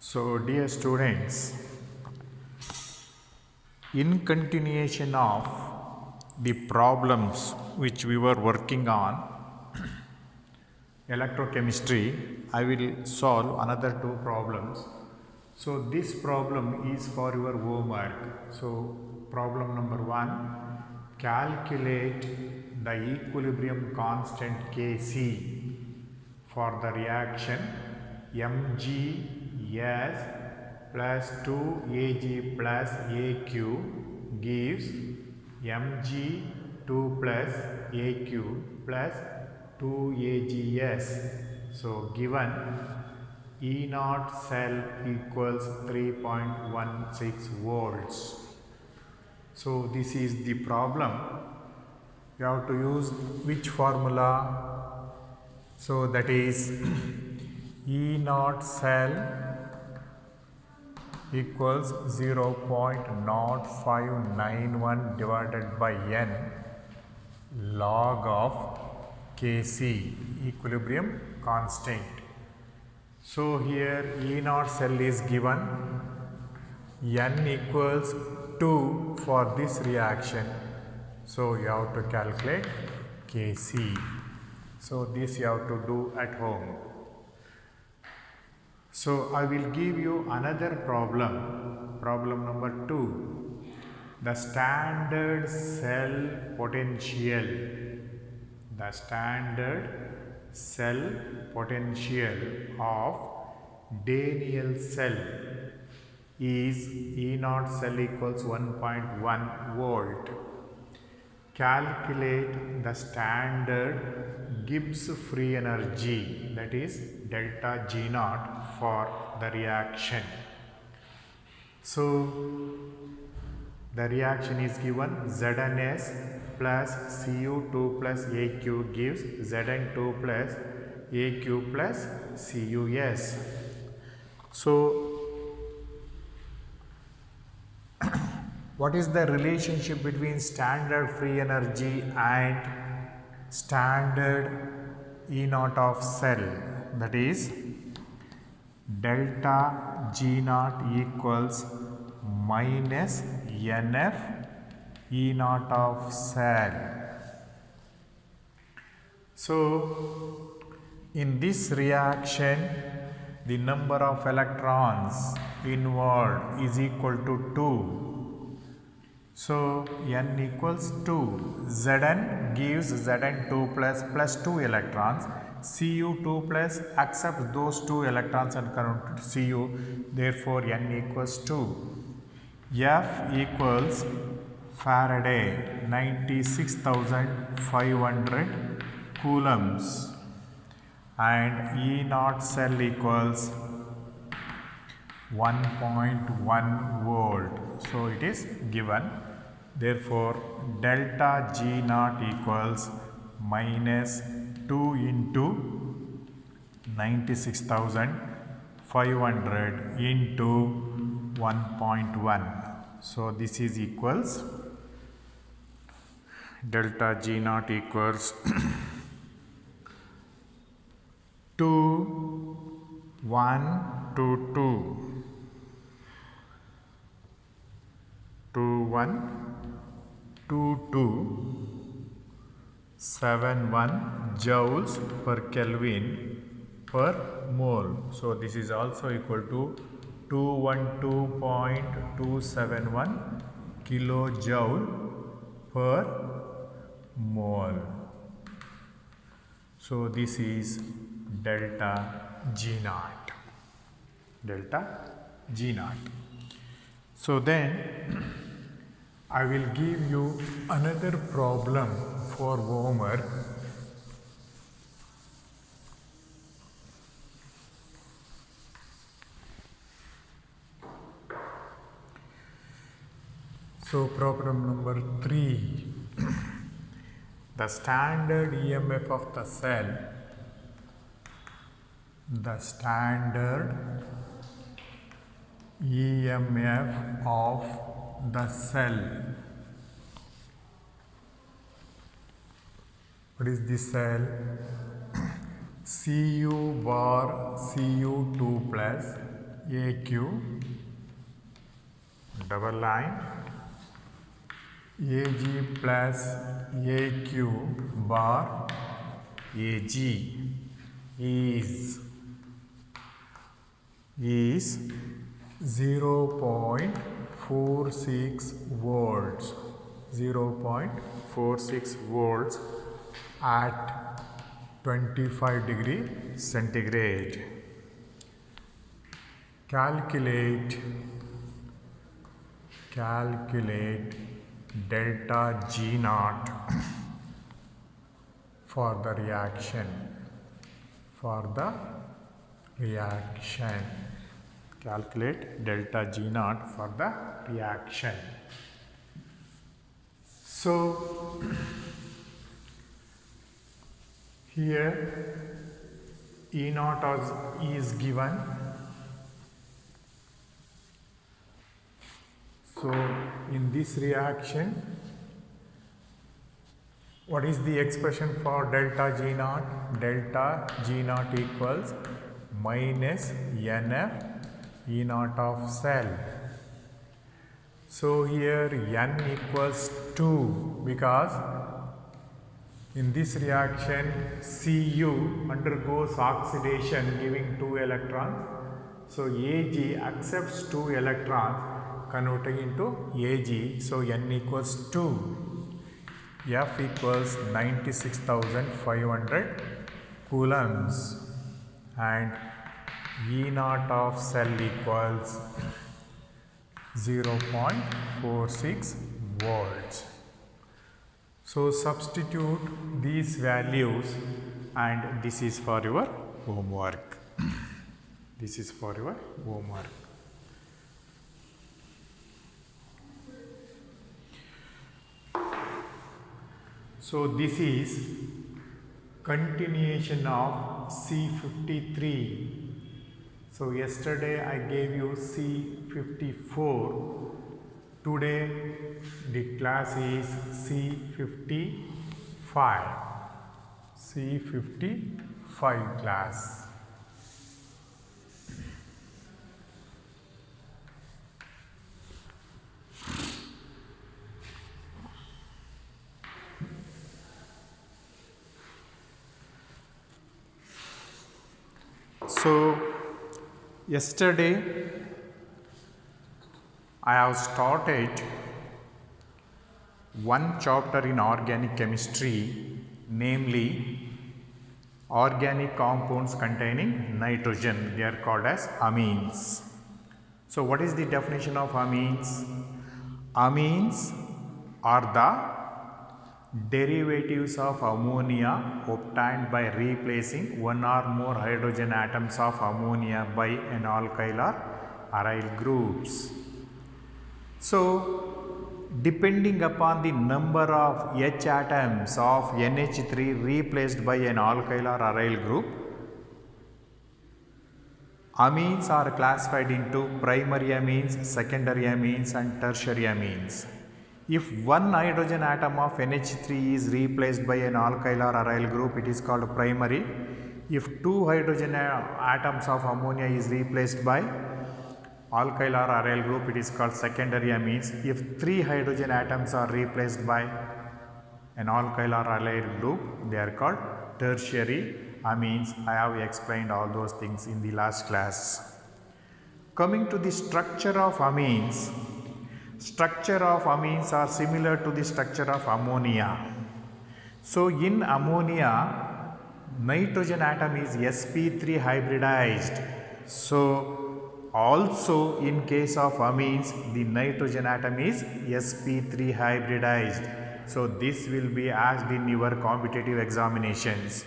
So, dear students, in continuation of the problems which we were working on, electrochemistry, I will solve another two problems. So, this problem is for your homework. So, problem number 1, calculate the equilibrium constant Kc for the reaction MgS plus 2Ag plus Aq gives Mg2 plus Aq plus 2Ags. So given E0 cell equals 3.16 volts. So this is the problem. You have to use which formula? So that is E0 cell equals 0.0591 divided by n log of Kc, equilibrium constant. So here E0 cell is given, n equals 2 for this reaction. So you have to calculate Kc. So this you have to do at home. So I will give you another problem, problem number 2. The standard cell potential. The standard cell potential of Daniell cell is E0 cell equals 1.1 volt. Calculate the standard Gibbs free energy, that is delta G naught, for the reaction. So the reaction is given Zns plus Cu2 plus Aq gives Zn2 plus Aq plus Cus. So what is the relationship between standard free energy and standard E0 of cell? That is delta G naught equals minus NF E0 of cell. So in this reaction, the number of electrons involved is equal to 2. So n equals 2. Zn gives Zn2 plus 2 electrons. Cu2 plus accepts those 2 electrons and convert to Cu. Therefore n equals 2. F equals Faraday 96,500 coulombs and E0 cell equals 1.1 volt. So it is given. Therefore delta G naught equals minus 2 into 96,500 into 1.1. So this is equals delta G naught equals 2 1 to 2 1 2 71 joules per Kelvin per mole. So this is also equal to 212.271 kilojoule per mole. So this is delta G naught. Delta G naught. So then I will give you another problem for homework. So problem number 3. The standard EMF of the cell. The standard EMF of the cell. What is this cell? Cu bar Cu2 plus AQ double line AG plus AQ bar AG is 0.46 volts, 0.46 volts at 25 degree centigrade. Calculate delta G naught for the reaction. Calculate delta G naught for the reaction. So here E naught is given. So in this reaction, what is the expression for delta G naught? Delta G naught equals minus NF E naught of cell. So here N equals 2 because in this reaction Cu undergoes oxidation giving 2 electrons. So Ag accepts 2 electrons converting into Ag. So N equals 2. F equals 96,500 coulombs and E naught of cell equals 0.46 volts. So substitute these values and this is for your homework. This is for your homework. So this is continuation of C53. So yesterday I gave you C54. Today the class is C55. C55 class. So yesterday I have started one chapter in organic chemistry, namely organic compounds containing nitrogen. They are called as amines. So what is the definition of amines? Amines are the derivatives of ammonia obtained by replacing one or more hydrogen atoms of ammonia by an alkyl or aryl groups. So depending upon the number of H atoms of NH3 replaced by an alkyl or aryl group, amines are classified into primary amines, secondary amines and tertiary amines. If one hydrogen atom of NH3 is replaced by an alkyl or aryl group, it is called primary. If two hydrogen atoms of ammonia is replaced by alkyl or aryl group, it is called secondary amines. If three hydrogen atoms are replaced by an alkyl or aryl group, they are called tertiary amines. I have explained all those things in the last class. Coming to the structure of amines. Structure of amines are similar to the structure of ammonia. So in ammonia, nitrogen atom is sp3 hybridized. So also in case of amines, the nitrogen atom is sp3 hybridized. So this will be asked in your competitive examinations.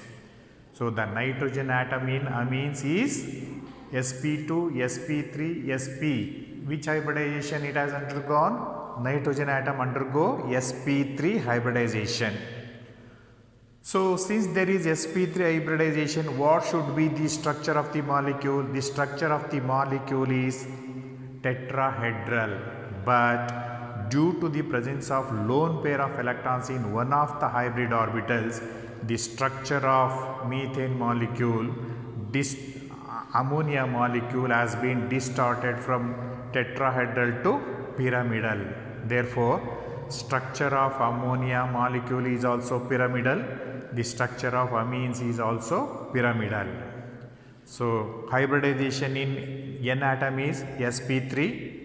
So the nitrogen atom in amines is sp2, sp3, sp. Which hybridization it has undergone? Nitrogen atom undergo sp3 hybridization. So since there is sp3 hybridization, what should be the structure of the molecule? The structure of the molecule is tetrahedral, but due to the presence of lone pair of electrons in one of the hybrid orbitals, the structure of methane molecule ammonia molecule has been distorted from tetrahedral to pyramidal. Therefore, structure of ammonia molecule is also pyramidal. The structure of amines is also pyramidal. So, hybridization in N atom is sp3.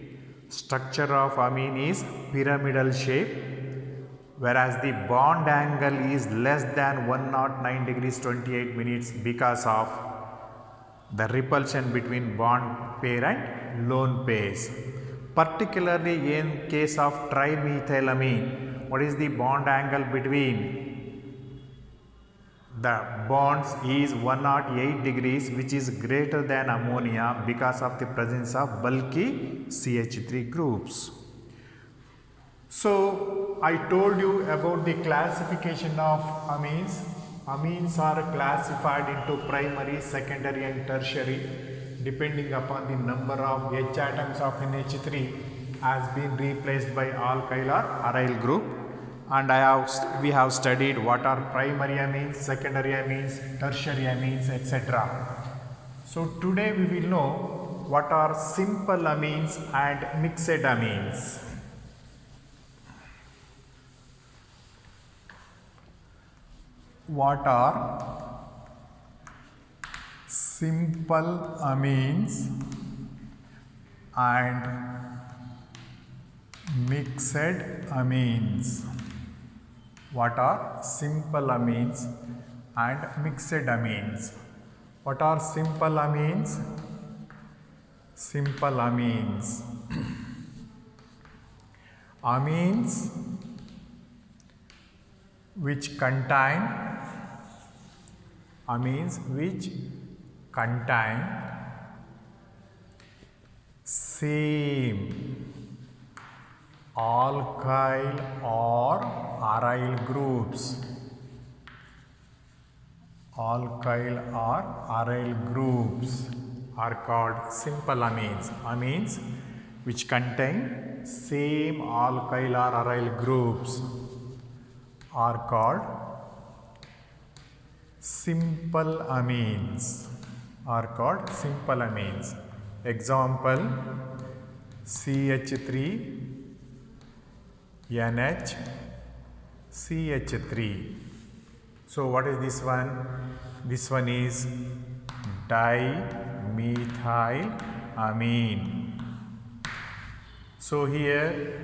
Structure of amine is pyramidal shape, whereas the bond angle is less than 109 degrees 28 minutes because of the repulsion between bond pair and lone pairs. Particularly in case of trimethylamine, what is the bond angle between the bonds is 108 degrees, which is greater than ammonia because of the presence of bulky CH3 groups. So, I told you about the classification of amines. Amines are classified into primary, secondary and tertiary depending upon the number of H atoms of NH3 has been replaced by alkyl or aryl group. And we have studied what are primary amines, secondary amines, tertiary amines, etc. So today we will know what are simple amines and mixed amines. What are simple amines and mixed amines? What are simple amines and mixed amines? What are simple amines? Simple amines. Amines which contain same alkyl or aryl groups. Alkyl or aryl groups are called simple amines. Amines which contain same alkyl or aryl groups are called simple amines. Example: CH3 NH CH3. So what is this one? This one is dimethylamine. So here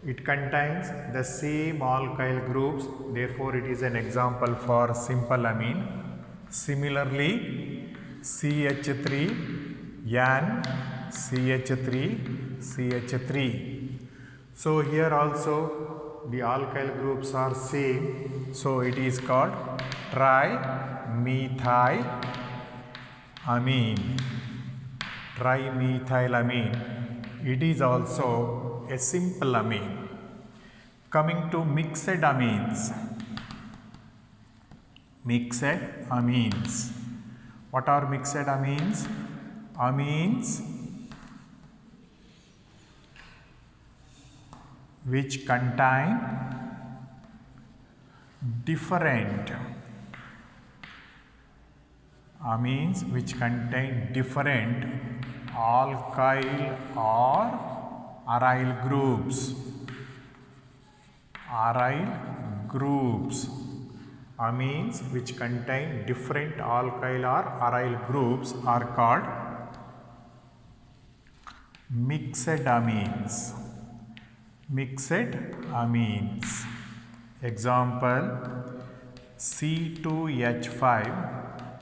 it contains the same alkyl groups, therefore it is an example for simple amine. Similarly, CH3 N CH3 CH3. So here also the alkyl groups are same, so it is called trimethylamine. It is also a simple amine. Coming to mixed amines. What are mixed amines? Amines which contain different alkyl or aryl groups. Amines which contain different alkyl or aryl groups are called mixed amines. Example: C2H5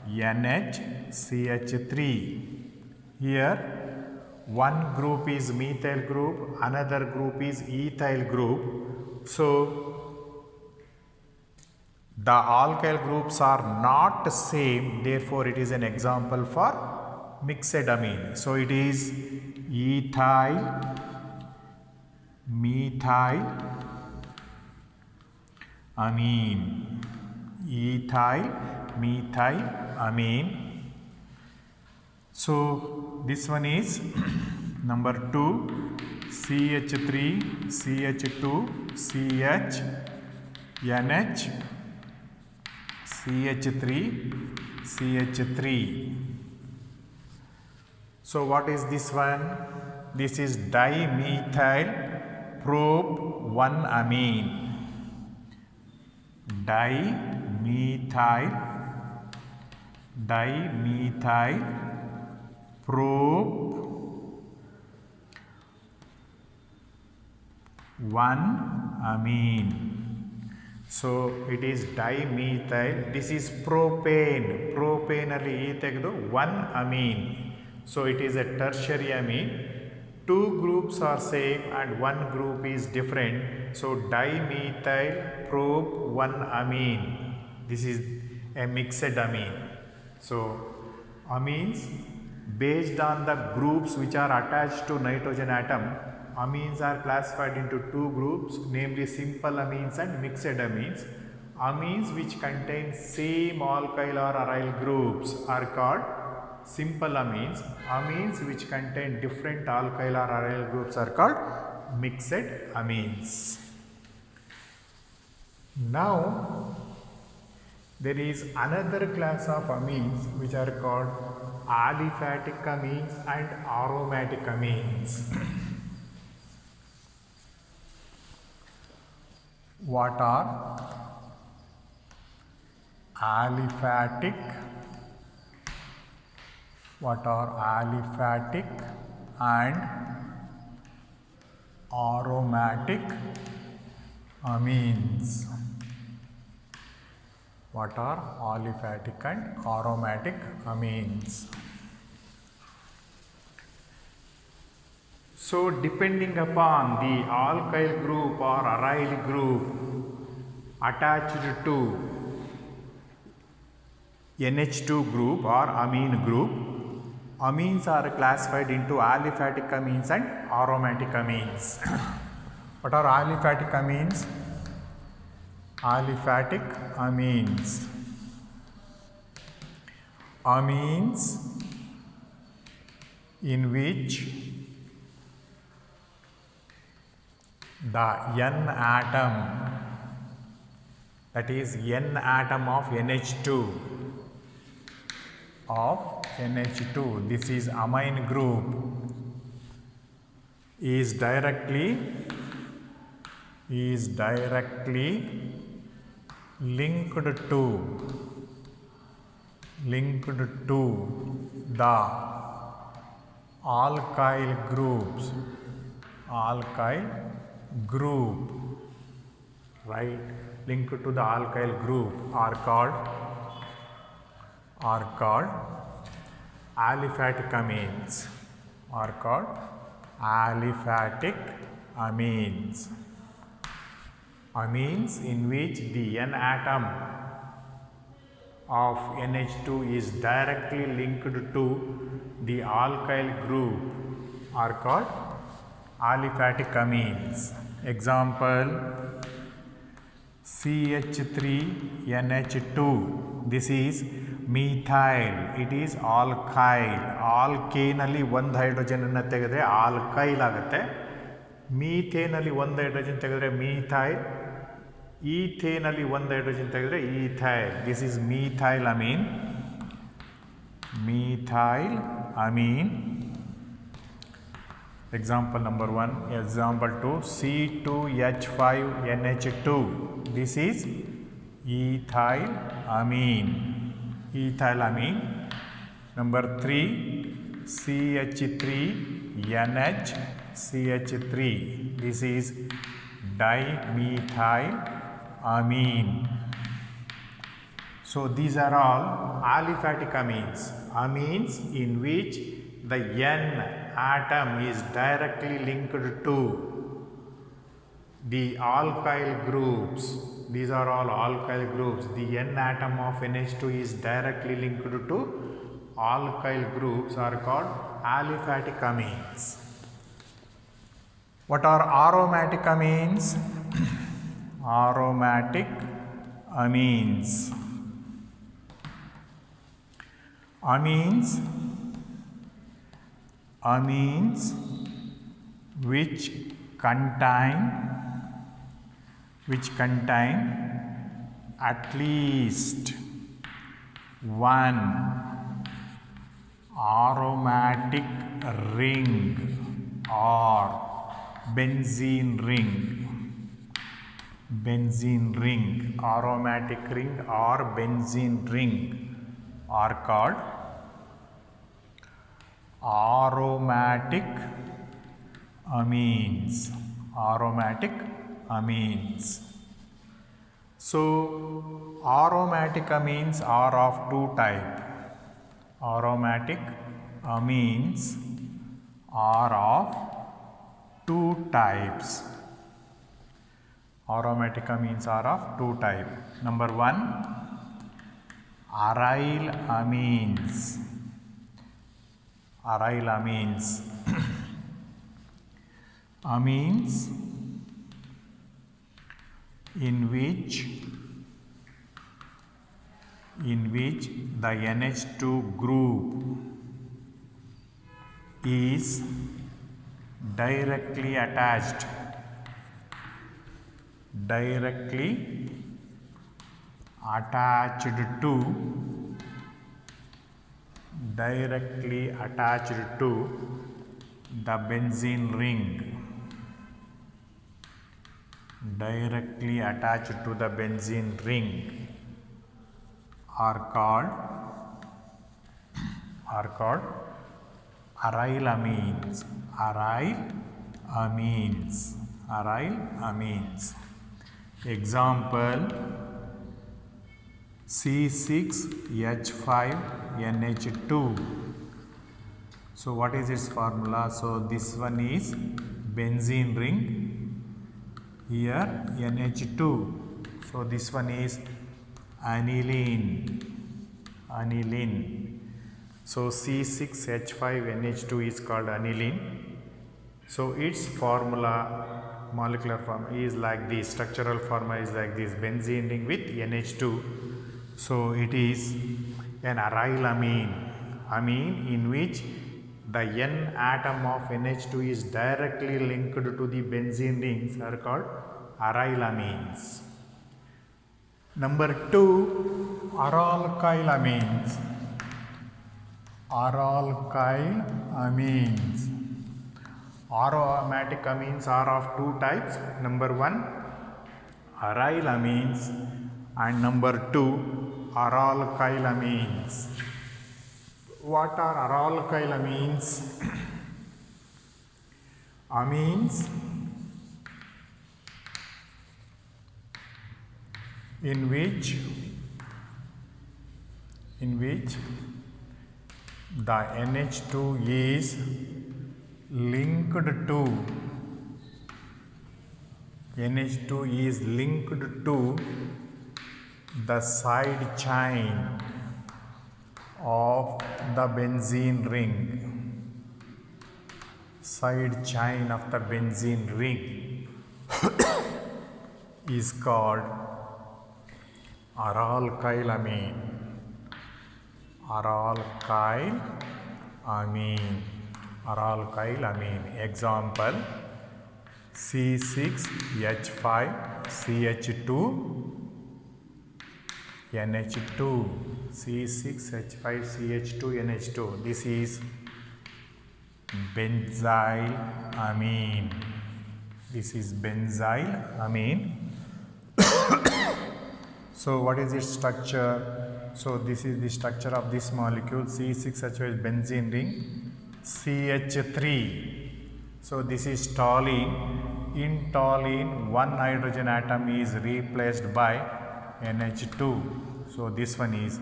NHCH3. Here one group is methyl group, another group is ethyl group. So the alkyl groups are not same, therefore it is an example for mixed amine. So it is ethyl, methyl amine. So this one is number 2, CH3 CH2 CH NH CH3 CH3. So what is this one? This is dimethyl prop 1-amine. Dimethyl prop 1-amine. So it is dimethyl. This is propane. Propane alli E tegdu 1-amine. So it is a tertiary amine. Two groups are same and one group is different. So dimethyl prop 1-amine. This is a mixed amine. So amines based on the groups which are attached to nitrogen atom, amines are classified into two groups, namely simple amines and mixed amines. Amines which contain same alkyl or aryl groups are called simple amines. Amines which contain different alkyl or aryl groups are called mixed amines. Now there is another class of amines which are called aliphatic amines and aromatic amines. What are aliphatic? What are aliphatic and aromatic amines? What are aliphatic and aromatic amines? So depending upon the alkyl group or aryl group attached to NH2 group or amine group, amines are classified into aliphatic amines and aromatic amines. What are aliphatic amines? Aliphatic amines. Amines in which the N atom, that is N atom of NH2, this is amine group, is directly linked to the alkyl group, right? Linked to the alkyl group are called aliphatic amines. Amines in which the N atom of NH2 is directly linked to the alkyl group are called aliphatic amines. Example, CH3NH2. This is methyl. It is alkyl. Alkane alli ಒಂದು hydrogen ಅನ್ನು ತೆಗೆದರೆ alkyl ಆಗುತ್ತೆ. Methane ಅಲ್ಲಿ ಒಂದು hydrogen ತೆಗೆದರೆ methyl. Ethane ಅಲ್ಲಿ ಒಂದು hydrogen ತೆಗೆದರೆ ethyl. This is methyl amine. Example number 1. Example 2, C2H5NH2. This is ethyl amine. Number 3, CH3NHCH3. This is dimethyl amine. So these are all aliphatic amines. Amines in which the N atom is directly linked to the alkyl groups. These are all alkyl groups. The N atom of NH2 is directly linked to alkyl groups are called aliphatic amines. What are aromatic amines? Aromatic amines. Amines which contain at least one aromatic ring or benzene ring. Benzene ring, aromatic ring or benzene ring are called aromatic amines. Aromatic amines. So aromatic amines are of two types. Aromatic amines are of two types. Aromatic amines are of two types. Number one, aryl amines. Aryl amines. Amines in which the NH2 group is directly attached to the benzene ring. Directly attached to the benzene ring are called aryl amines. Aryl amines. Example, C6H5NH2. So what is its formula? So this one is benzene ring, here NH2. So this one is aniline. So C6H5NH2 is called aniline. So its formula, molecular formula is like this, structural formula is like this, benzene ring with NH2. So it is an aryl amine in which the N atom of NH2 is directly linked to the benzene rings are called aryl amines. Number two, aralkyl amines. Aralkyl amines. Aromatic amines are of two types. Number one, aryl amines, and number two, aralkyl amines. What are aralkyl amines? Amines in which the NH2 is linked to the side chain of the benzene ring. Side chain of the benzene ring is called aralkyl amine. Aralkyl amine. Example, C6H5CH2 NH2. C6H5CH2 NH2. This is benzyl amine. So what is its structure? So this is the structure of this molecule. C6H5 benzene ring, CH3. So this is toluene. In toluene, one hydrogen atom is replaced by NH2. So this one is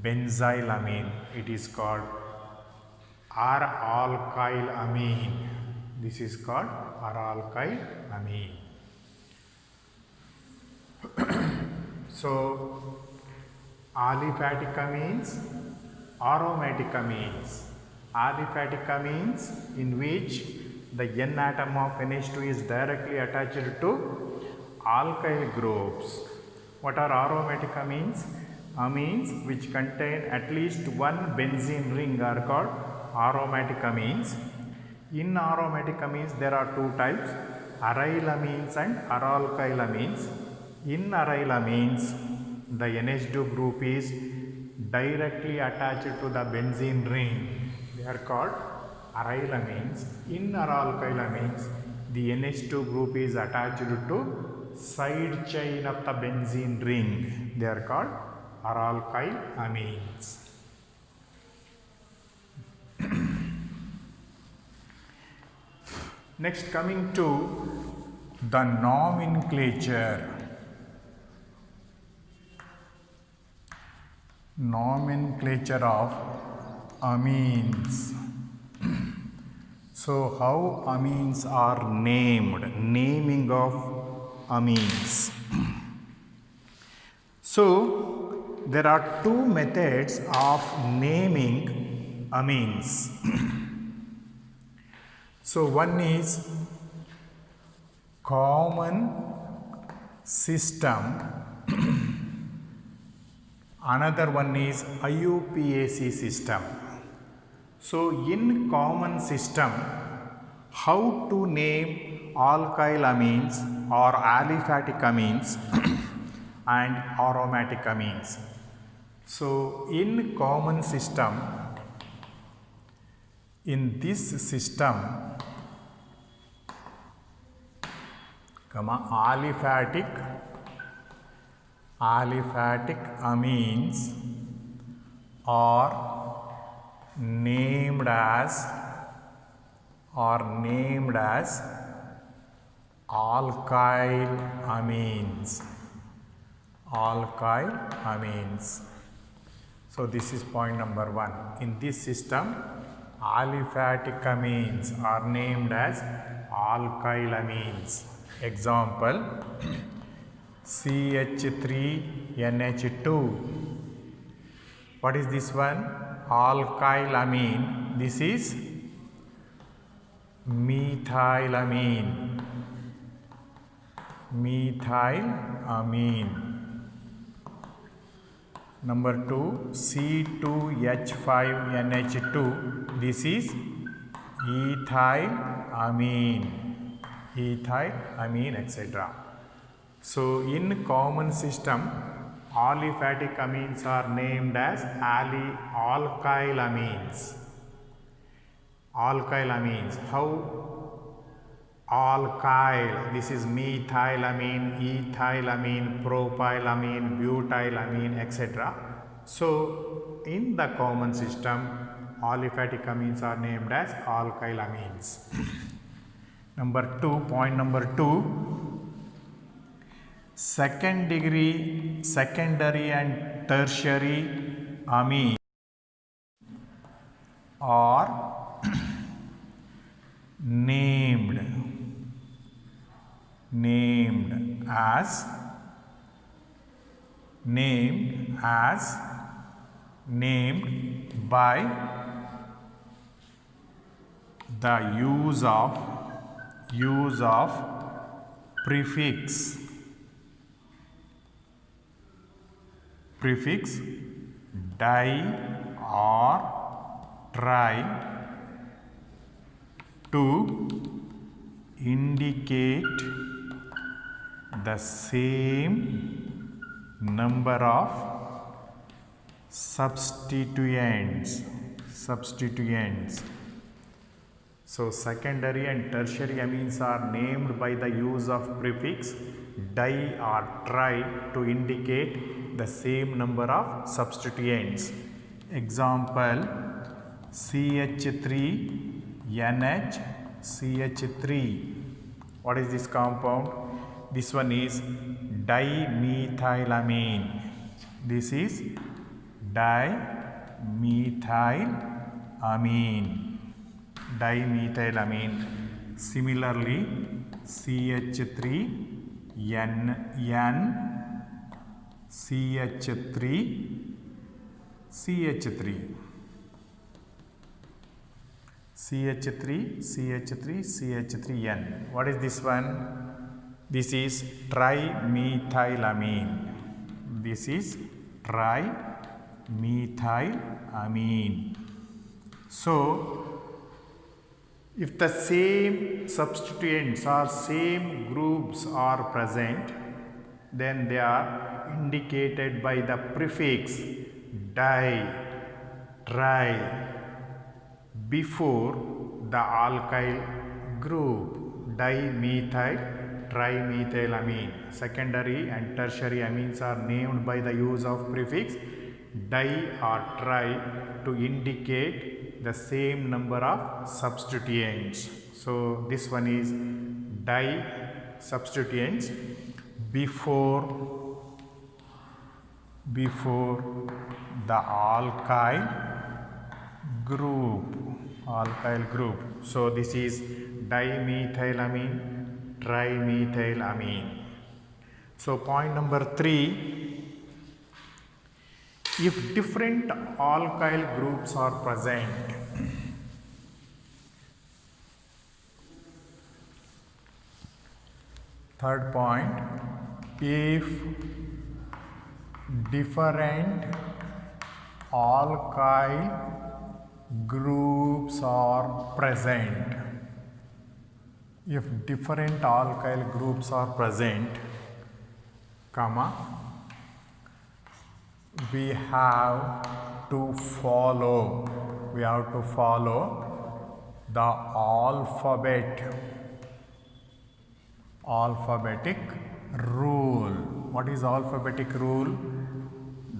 benzyl amine. It is called aralkyl amine. This is called aralkyl amine. So aliphatic amines, aromatic amines. Aliphatic amines in which the N atom of NH2 is directly attached to alkyl groups. What are aromatic amines? Amines which contain at least one benzene ring are called aromatic amines. In aromatic amines there are two types, aryl amines and aralkyl amines. In aryl amines, the NH2 group is directly attached to the benzene ring. are called arylamines. In aralkylamines, the NH2 group is attached to side chain of the benzene ring. They are called aralkylamines. Next, coming to the nomenclature. Nomenclature of amines. So, how amines are named? Naming of amines. So, there are two methods of naming amines. So, one is common system. Another one is IUPAC system. So, in common system, how to name alkyl amines or aliphatic amines and aromatic amines. So, in common system, in this system, aliphatic amines are named as alkyl amines. So, this is point number 1. In this system, aliphatic amines are named as alkyl amines. Example, CH3NH2. What is this one? Alkyl amine. This is methylamine. Number 2, C2H5NH2. This is ethylamine, etc. So, in common system, aliphatic amines are named as alkyl amines. How? Alkyl, this is methylamine, ethylamine, propylamine, butylamine, etc. So, in the common system, aliphatic amines are named as alkyl amines. Point number 2, secondary and tertiary amines are named by the use of prefix di or tri to indicate the same number of substituents. So, secondary and tertiary amines are named by the use of prefix di or tri to indicate the same number of substituents. Example, CH3NH3. What is this compound? This one is dimethylamine. This is dimethylamine. Similarly, CH3N. What is this one? This is trimethylamine. So, if the same substituents or same groups are present, then they are indicated by the prefix di, tri, before the alkyl group. Dimethyl trimethylamine. Secondary and tertiary amines are named by the use of prefix di or tri to indicate the same number of substituents. So this one is di substituents before the alkyl group. So this is dimethylamine, trimethylamine. So point number 3, if different alkyl groups are present, third point, if different alkyl groups are present, if different alkyl groups are present, comma, we have to follow the alphabetic rule. What is alphabetic rule?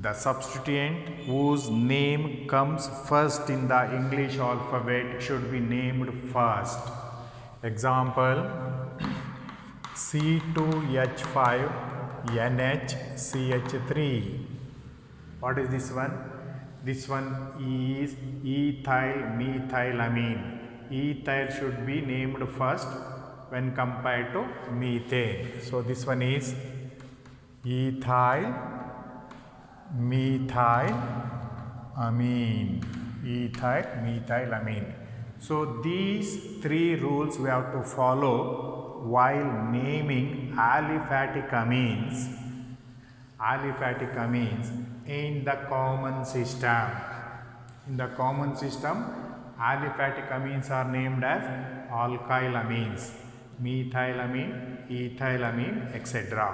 The substituent whose name comes first in the English alphabet should be named first. Example, C2H5NHCH3. What is this one? This one is ethyl methylamine. Ethyl should be named first when compared to methane. So this one is ethyl methylamine. So these 3 rules we have to follow while naming aliphatic amines in the common system. In the common system, aliphatic amines are named as alkyl amines, methylamine, ethylamine, etc.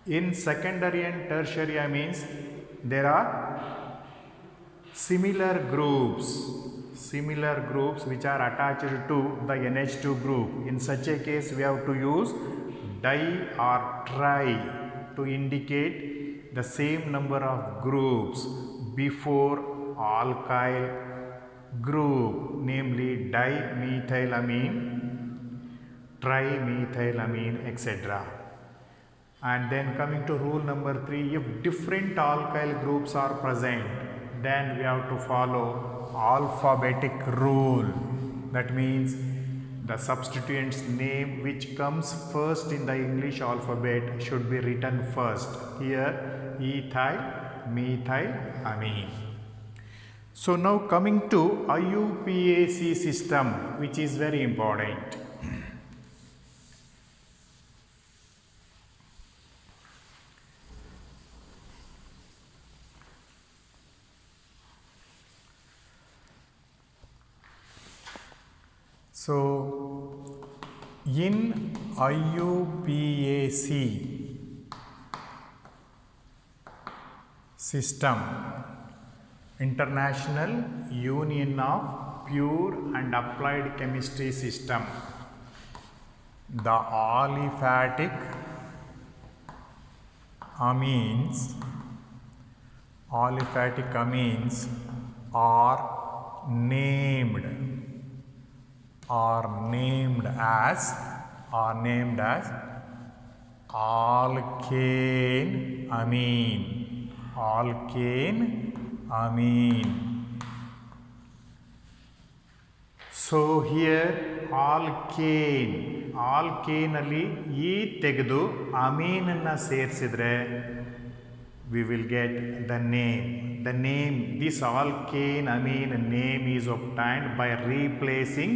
In secondary and tertiary amines, there are similar groups which are attached to the NH2 group. In such a case, we have to use di or tri to indicate the same number of groups before alkyl group, namely dimethylamine, trimethylamine, etc. And then coming to rule number 3, if different alkyl groups are present, then we have to follow alphabetic rule. That means the substituent's name which comes first in the English alphabet should be written first. Here, ethyl methylamine. So now coming to IUPAC system, which is very important. So in IUPAC system, International Union of Pure and Applied Chemistry system, the aliphatic amines are named as alkane amine. So here alkane ಅಲ್ಲಿ ಈ ತೆಗೆದು amine ಅನ್ನು ಸೇರಿಸಿದ್ರೆ we will get the name. This alkane amine name is obtained by replacing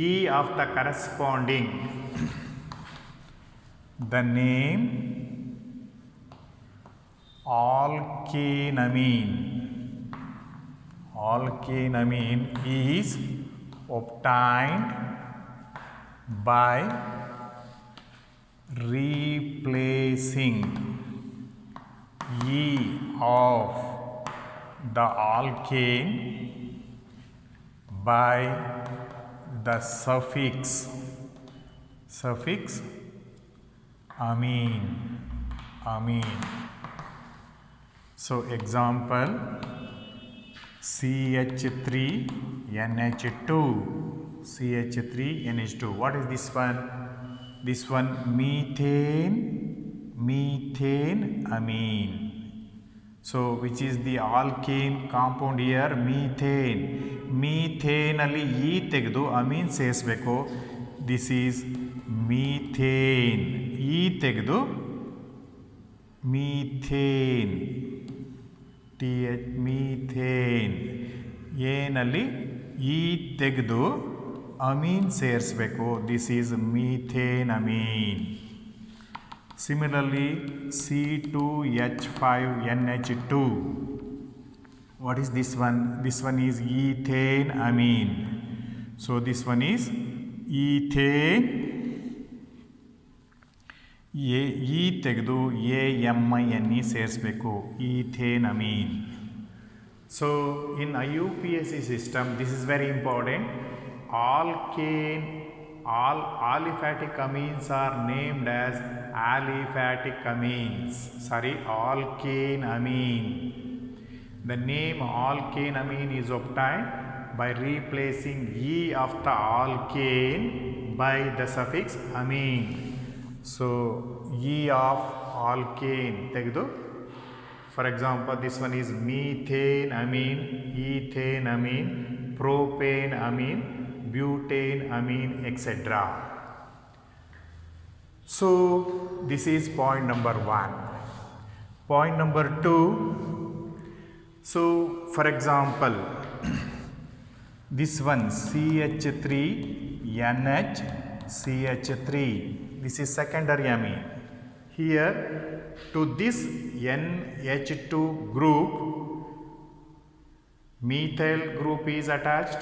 E of the corresponding. The name alkane amine is obtained by replacing E of the alkane by the suffix amine. So example, CH3NH2. What is this one? This one methane amine. So which is the alkane compound here? Methane ಅಲ್ಲಿ E ತೆಗೆದು amine ಸೇರಿಸಬೇಕು. This is methane. E ತೆಗೆದು methane. methane. ಏನಲ್ಲಿ E ತೆಗೆದು amine ಸೇರಿಸಬೇಕು. This is methane amine. Similarly, C2H5NH2. What is this one? This one is ethane amine. So this one is ethane. E ತೆಗೆದು AMINE ಸೇರಿಸಬೇಕು. ethane amine. So in IUPAC system, this is very important. All aliphatic amines are named as aliphatic amines. Alkane amine. The name alkane amine is obtained by replacing E of the alkane by the suffix amine. So E of alkane ತೆಗೆದು, for example, this one is methane amine, ethane amine, propane amine, butane amine, etc. So this is point number 1. Point number 2. So for example, this one CH3NH3. This is secondary amine. Here to this NH2 group, methyl group is attached.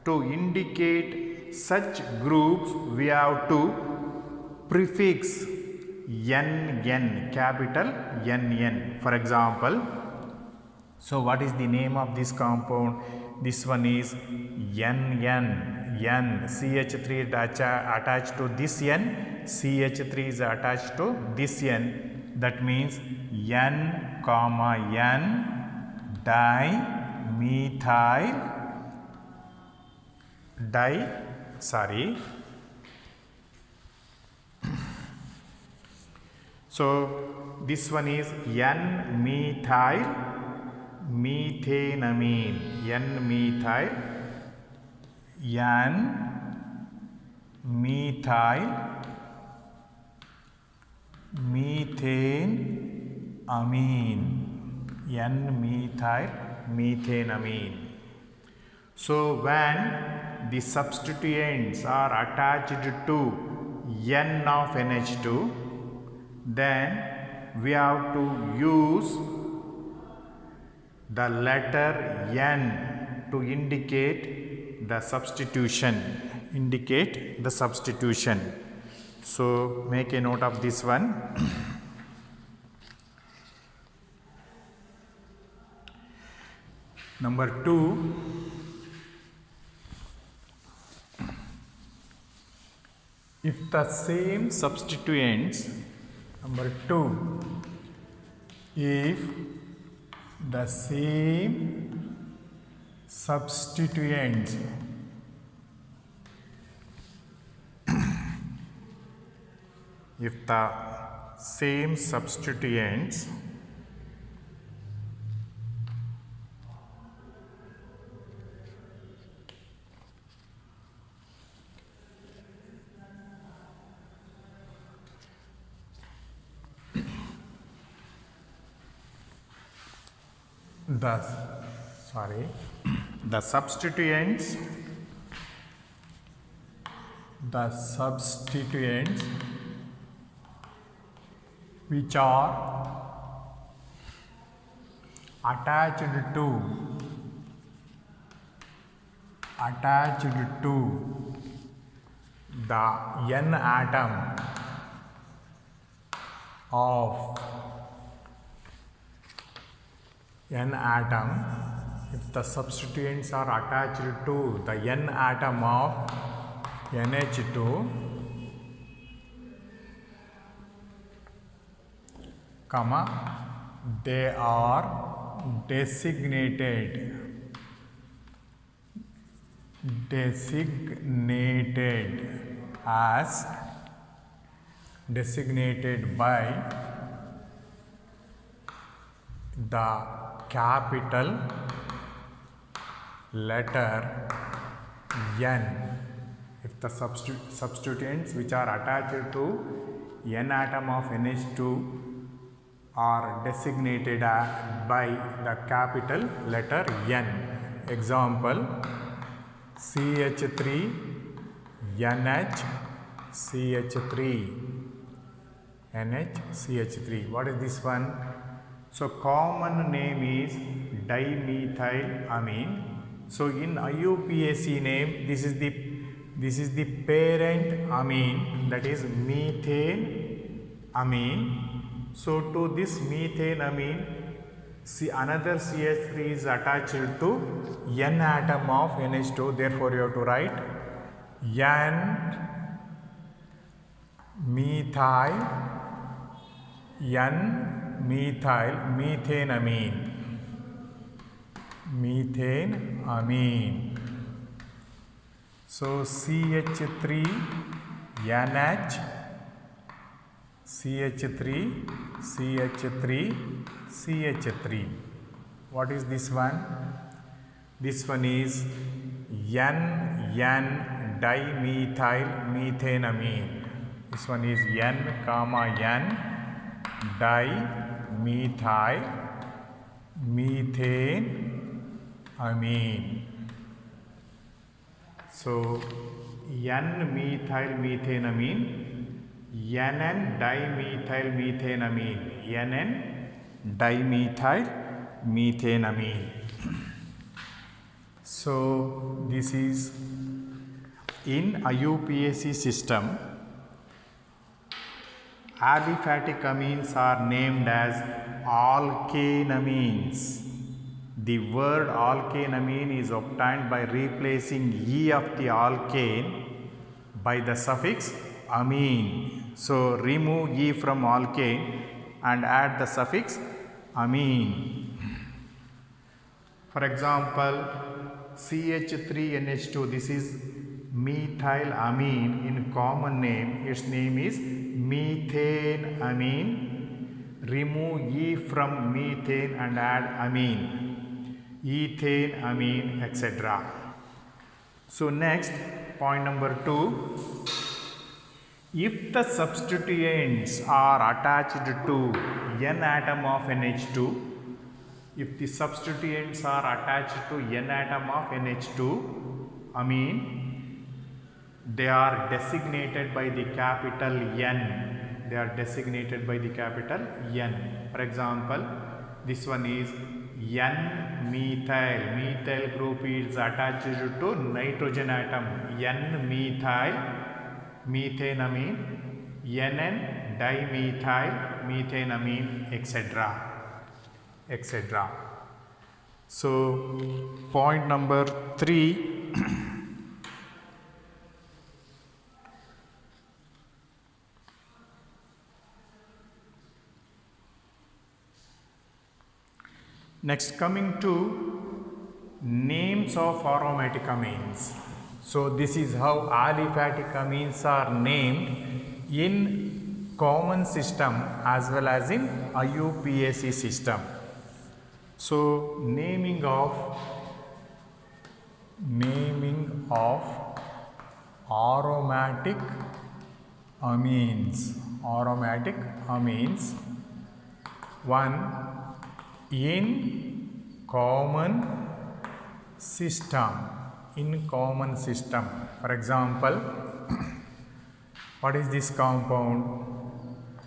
To indicate such groups, we have to prefix NN, capital NN. For example, so what is the name of this compound? This one is NN. CH3 is attached to this N. CH3 is attached to this N. That means N, N dimethyl. So this one is N-methyl methanamine. N-methyl methanamine. N-methyl methanamine. So when the substituents are attached to N of NH2, then we have to use the letter N to indicate the substitution. So make a note of this one. Number 2, if the same substituents, number 2, if the same substituents the substituents which are attached to the N atom of if the substituents are attached to the N atom of NH2, they are designated by the capital letter N. If the substituents which are attached to N atom of NH2 are designated by the capital letter N. Example, CH3, NH, CH3, NH, CH3. What is this one? So common name is dimethylamine. So in IUPAC name, this is the parent amine, that is methane amine. So to this methane amine, another CH3 is attached to N atom of NH2. Therefore, you have to write methane amine. So CH3, NH, CH3, CH3, CH3. What is this one? This one is N dimethyl methanamine. This one is N, N dimethyl methanamine. So N-methyl methanamine, NN dimethyl methanamine, NN dimethyl methanamine. So this is in IUPAC system. Aliphatic amines are named as alkanamines. The word alkanamine is obtained by replacing E of the alkane by the suffix amine. So remove E from alkane and add the suffix amine. For example, CH3NH2, this is methylamine in common name. Its name is methanamine. Remove E from methane and add amine. Ethane, amine, etc. So next, point number 2. If the substituents are attached to N atom of NH2, if the substituents are attached to N atom of NH2 amine, they are designated by the capital N. They are designated by the capital N. For example, this one is N-methyl. Methyl group is attached to nitrogen atom. N-methyl methanamine, NN dimethyl methanamine, etc. So point number 3. Next, coming to names of aromatic amines. So this is how aliphatic amines are named in common system as well as in IUPAC system. So naming of aromatic amines. One, in common system. For example, what is this compound?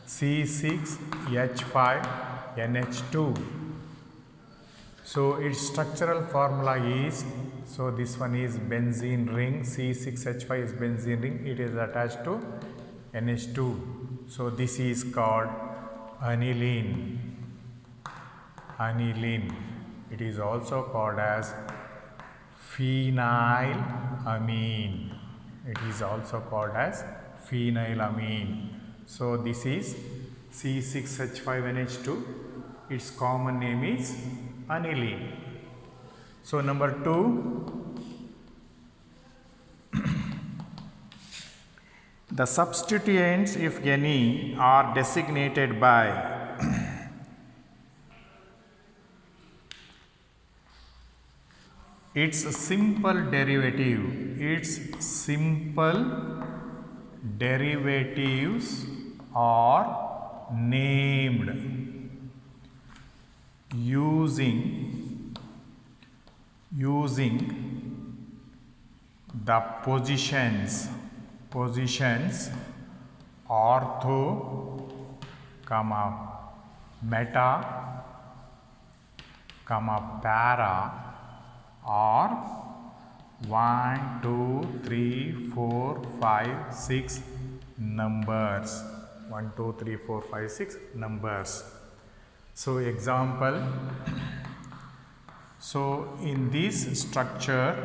C6H5NH2. So its structural formula is, so this one is benzene ring. C6H5 is benzene ring. It is attached to NH2. So this is called aniline. It is also called as phenylamine. It is also called as phenylamine. So this is C6H5NH2. Its common name is aniline. So number 2, the substituents, if any, are designated by its simple derivatives are named using the positions ortho, meta, para, or 1, 2, 3, 4, 5, 6 numbers. 1, 2, 3, 4, 5, 6 numbers. So example, so in this structure,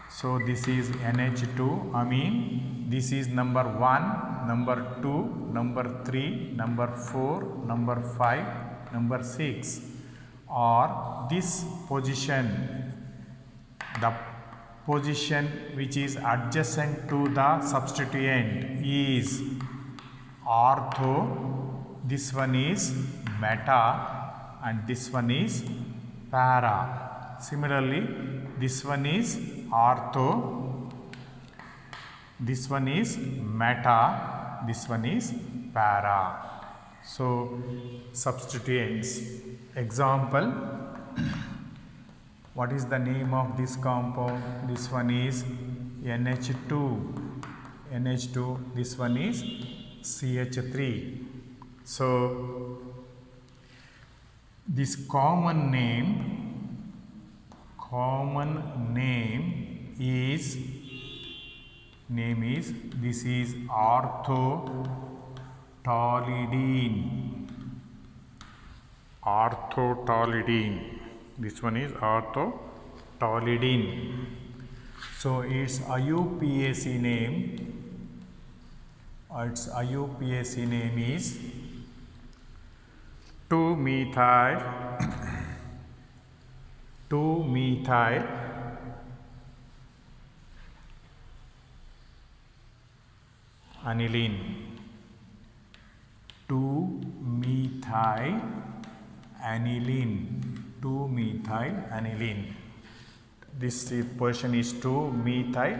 so this is NH2 amine, this is number 1, number 2, number 3, number 4, number 5, number 6, or this position, the position which is adjacent to the substituent is ortho, this one is meta, and this one is para. Similarly, this one is ortho, this one is meta, this one is para. So substituents. Example, what is the name of this compound? This one is NH2, this one is CH3. So this common name is this is orthotolidine. This one is orthotolidine. So its IUPAC name is 2-methyl aniline. 2-methyl aniline. This portion is 2-methyl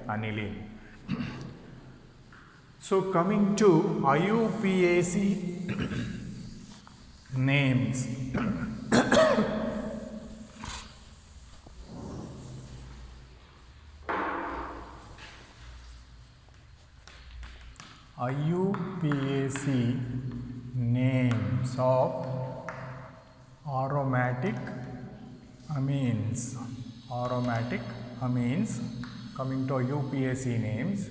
aniline. So coming to IUPAC names. IUPAC names of aromatic amines. Coming to IUPAC names.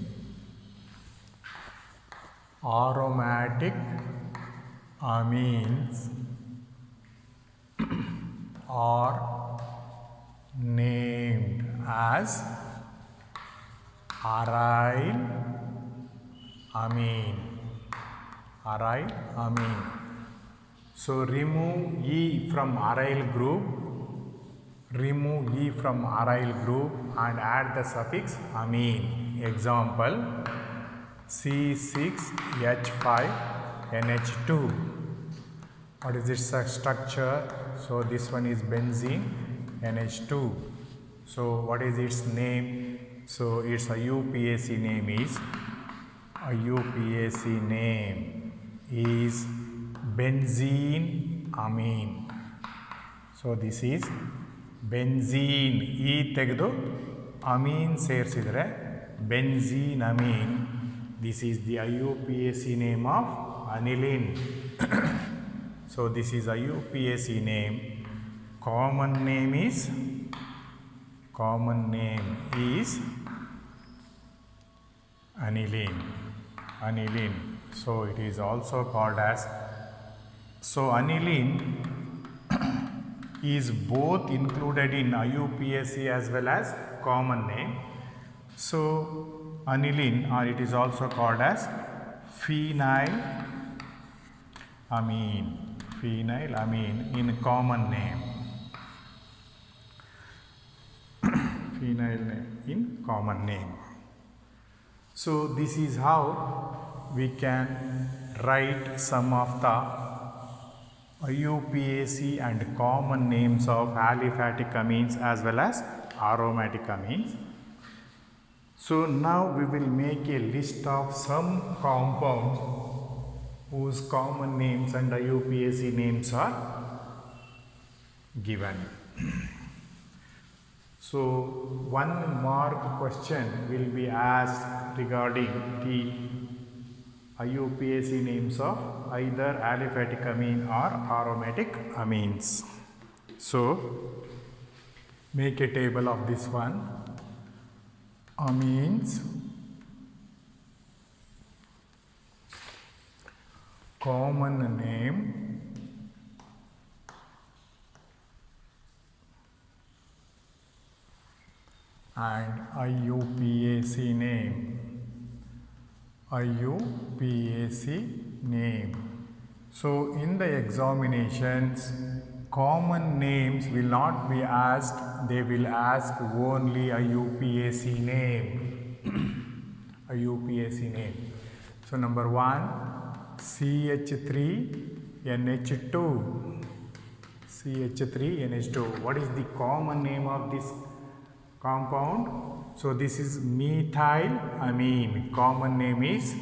Aromatic amines are named as aryl amine. So remove E from aryl group, and add the suffix amine. Example, C6H5NH2. What is its structure? So this one is benzene, NH2. So what is its name? So its IUPAC name is benzene amine. So this is benzene. E tegdu amine ಸೇರಿಸಿದರೆ benzene amine. This is the IUPAC name of aniline. So this is IUPAC name. Common name is aniline. So it is also called as, so aniline is both included in IUPAC as well as common name. So aniline, or it is also called as phenylamine in common name. Phenyl in common name. So this is how we can write some of the IUPAC and common names of aliphatic amines as well as aromatic amines. So now we will make a list of some compounds whose common names and IUPAC names are given. So one mark question will be asked regarding the IUPAC names of either aliphatic amine or aromatic amines. So make a table of this one. Amines, common name, and IUPAC name. IUPAC name. So in the examinations, common names will not be asked, they will ask only IUPAC name. IUPAC name. So number 1, CH3NH2. CH3NH2. What is the common name of this compound? So this is methylamine. Common name is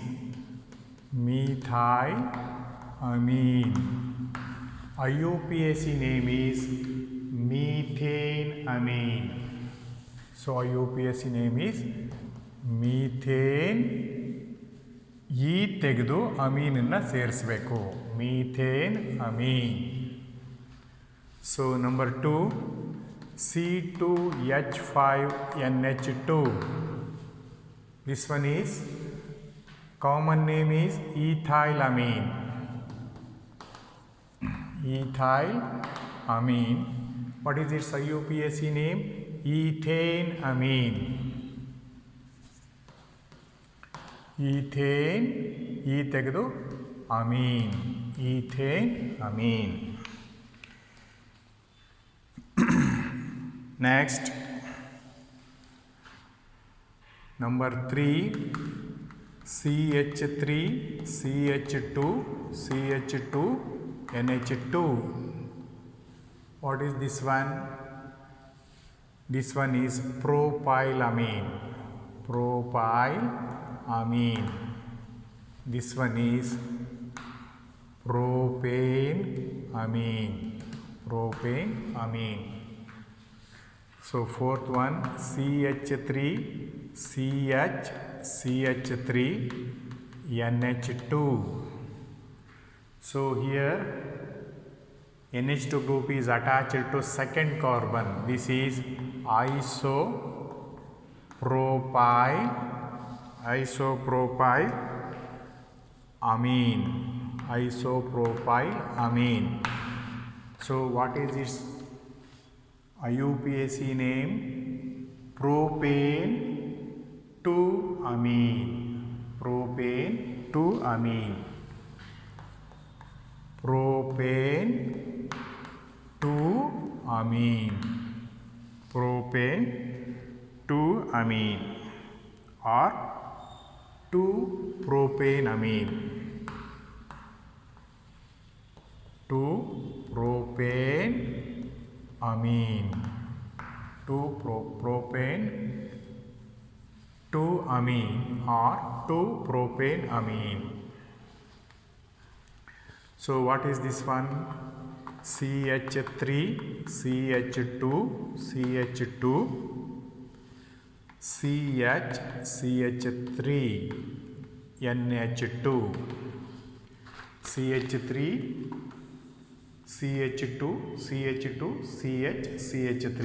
methylamine. IUPAC name is methaneamine. So IUPAC name is methane. E ತೆಗೆದು amine ಅನ್ನು ಸೇರಿಸಬೇಕು. methaneamine. So number 2, C2H5NH2. This one is common name is ethylamine. Ethylamine. What is its IUPAC name? Ethaneamine. Ethane. E ತೆಗೆದು amine. Ethaneamine. Next, number 3, CH3CH2NH2. What is this one? This one is propylamine. Propylamine. This one is propaneamine. Propaneamine. So fourth one, CH3NH2. So here NH2 group is attached to second carbon. This is isopropylamine. Isopropylamine. So what is its IUPAC name? Propane-2-amine. Propane-2-amine. Propane-2-amine. Propane-2-amine or 2-propaneamine. 2-propaneamine. 2-propane-2-amine or 2-propaneamine. So what is this one? CH3CH2CH2 CH3NH2 CH3CH2CH2CH3.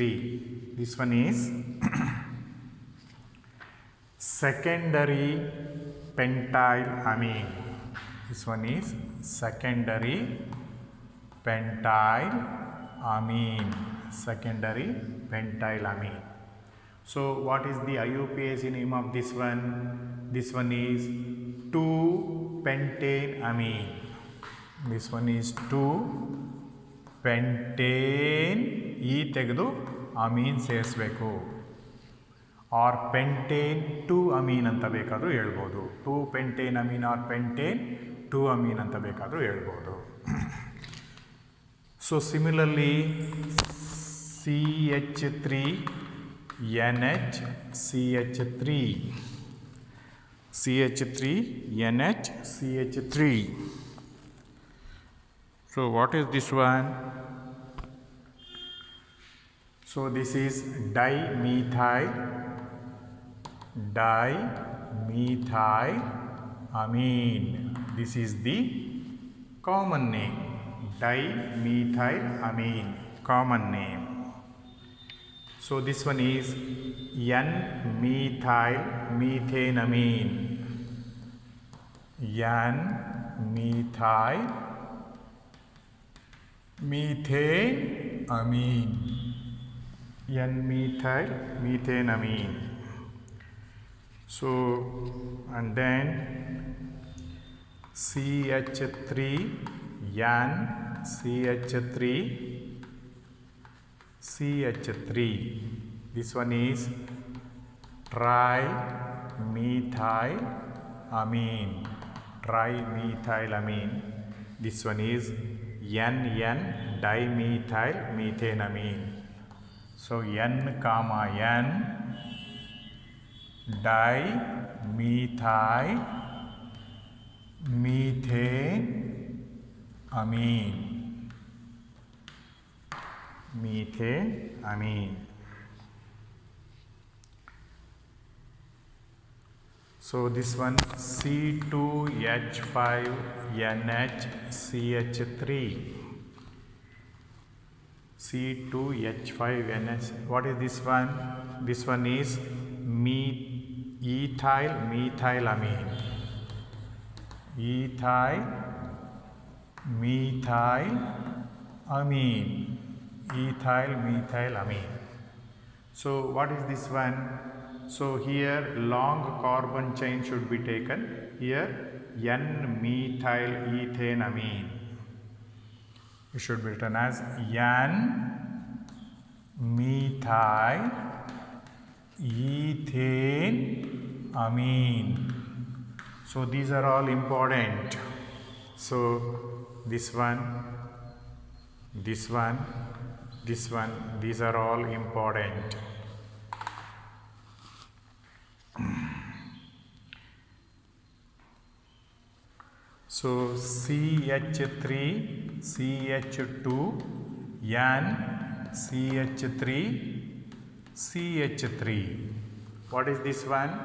This one is secondary pentylamine. This one is secondary pentylamine. amine, secondary pentylamine. So what is the IUPAC name of this one? This one is 2-pentane amine. This one is 2-pentane E ತೆಗೆದು amine ಸೇರಿಸಬೇಕು. or pentane 2 amine ಅಂತ ಬೇಕಾದರೂ ಹೇಳ್ಬೋದು. 2-pentane amine or pentane 2 amine ಅಂತ ಬೇಕಾದರೂ ಹೇಳ್ಬೋದು. So similarly CH3 NH CH3 CH3 NH CH3. So what is this one? So this is dimethyl amine. This is the common name. Dimethyl amine, common name. So this one is N-methyl methanamine. N-methyl methanamine. N-methyl methanamine. So and then CH3 N CH3 CH3. This one is trimethylamine. Trimethylamine. This one is NN dimethyl methanamine. So N comma N dimethyl methanamine. Methanamine. So this one C2H5NH CH3. C2H5NH. What is this one? This one is ethyl methylamine. Ethyl methylamine. Ethyl methylamine. So what is this one? So here long carbon chain should be taken. Here N-methyl ethanamine. It should be written as N-methyl ethanamine. So these are all important. So this one, this one, this one, these are all important. So CH3 CH2 N CH3 CH3. What is this one?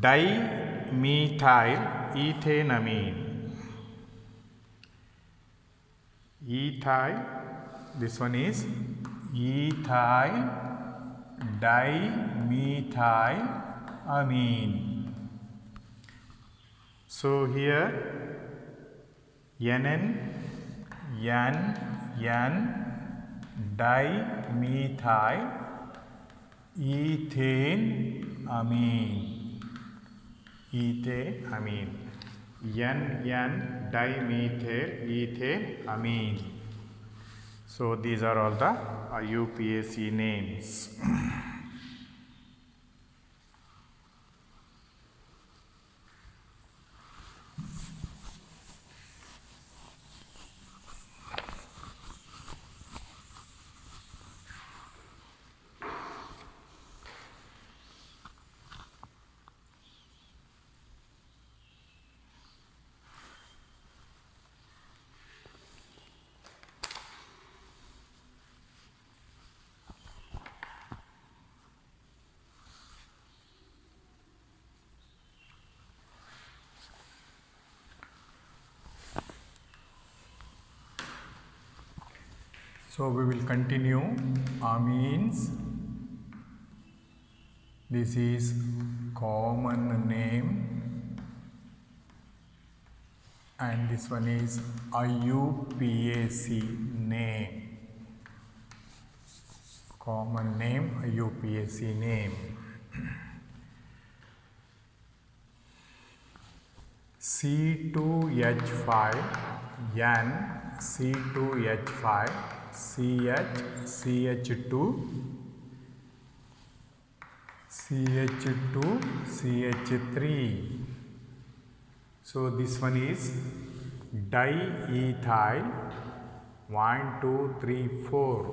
Dimethyl ethanamine. Ethyl, this one is ethyl dimethylamine. So here NN dimethyl ethanamine. Ethanamine. NN dimethyl ethanamine. So these are all the IUPAC names. So we will continue amines. This is common name and this one is IUPAC name. Common name, IUPAC name. C2H5 N C2H5 CH CH2CH3. So this one is diethyl 1 2 3 4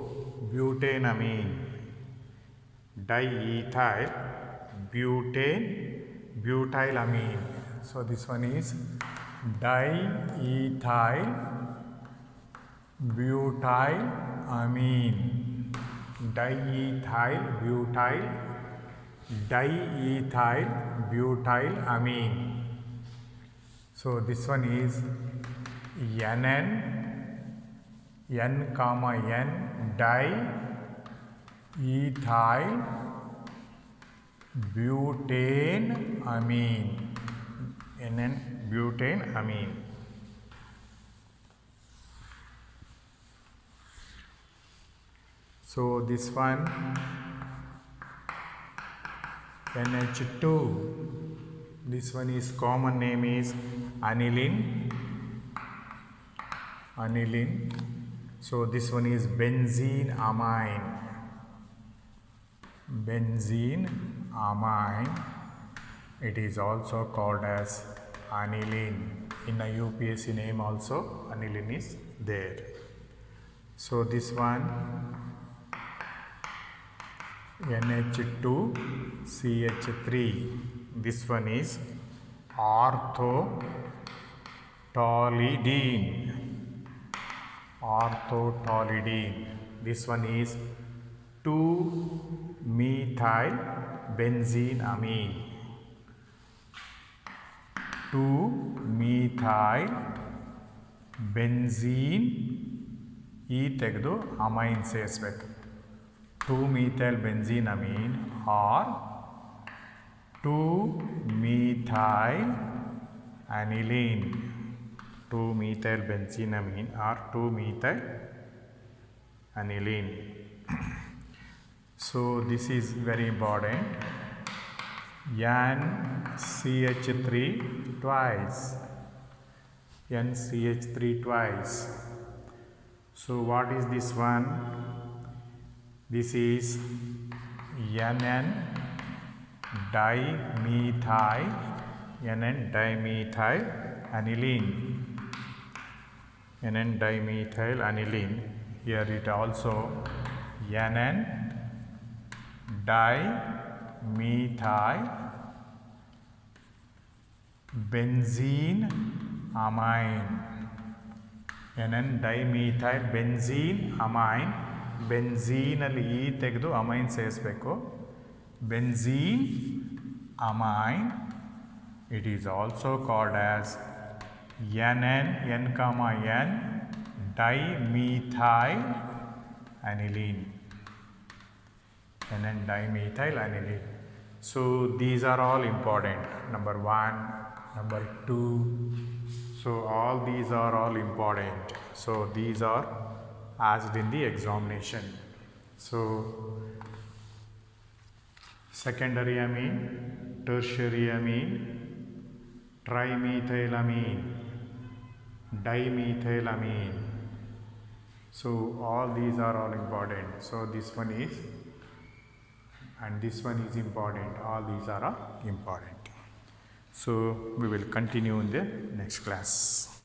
butanamine. Diethyl butylamine. So this one is diethyl butylamine. Diethyl butylamine. So this one is N comma N diethyl butanamine. NN butanamine. So this one NH2. This one is common name is aniline. So this one is benzene amine. It is also called as aniline. In a UPSC name also aniline is there. So this one NH2CH3. This one is orthotolidine. This one is 2-methyl benzenamine. 2-methyl benzene E ತೆಗೆದು amine ಸೇರಿಸಬೇಕು. 2-methyl benzenamine or 2-methyl aniline. 2-methyl benzenamine or 2-methyl aniline. So this is very important. NCH3 twice. NCH3 twice. So what is this one? This is NN dimethyl aniline. NN dimethyl aniline. Here it also NN dimethyl benzene amine. NN dimethyl benzene amine. Benzene ಅಲ್ಲಿ E ತೆಗೆದು amine ಸೇರಿಸಬೇಕು. Benzene amine. It is also called as NN dimethyl aniline. NN dimethyl aniline. So these are all important. Number 1, number 2. So all these are all important. So these are asked in the examination. So secondary amine, tertiary amine, trimethylamine, dimethylamine. So all these are all important. So this one is and this one is important. All these are important. So we will continue in the next class.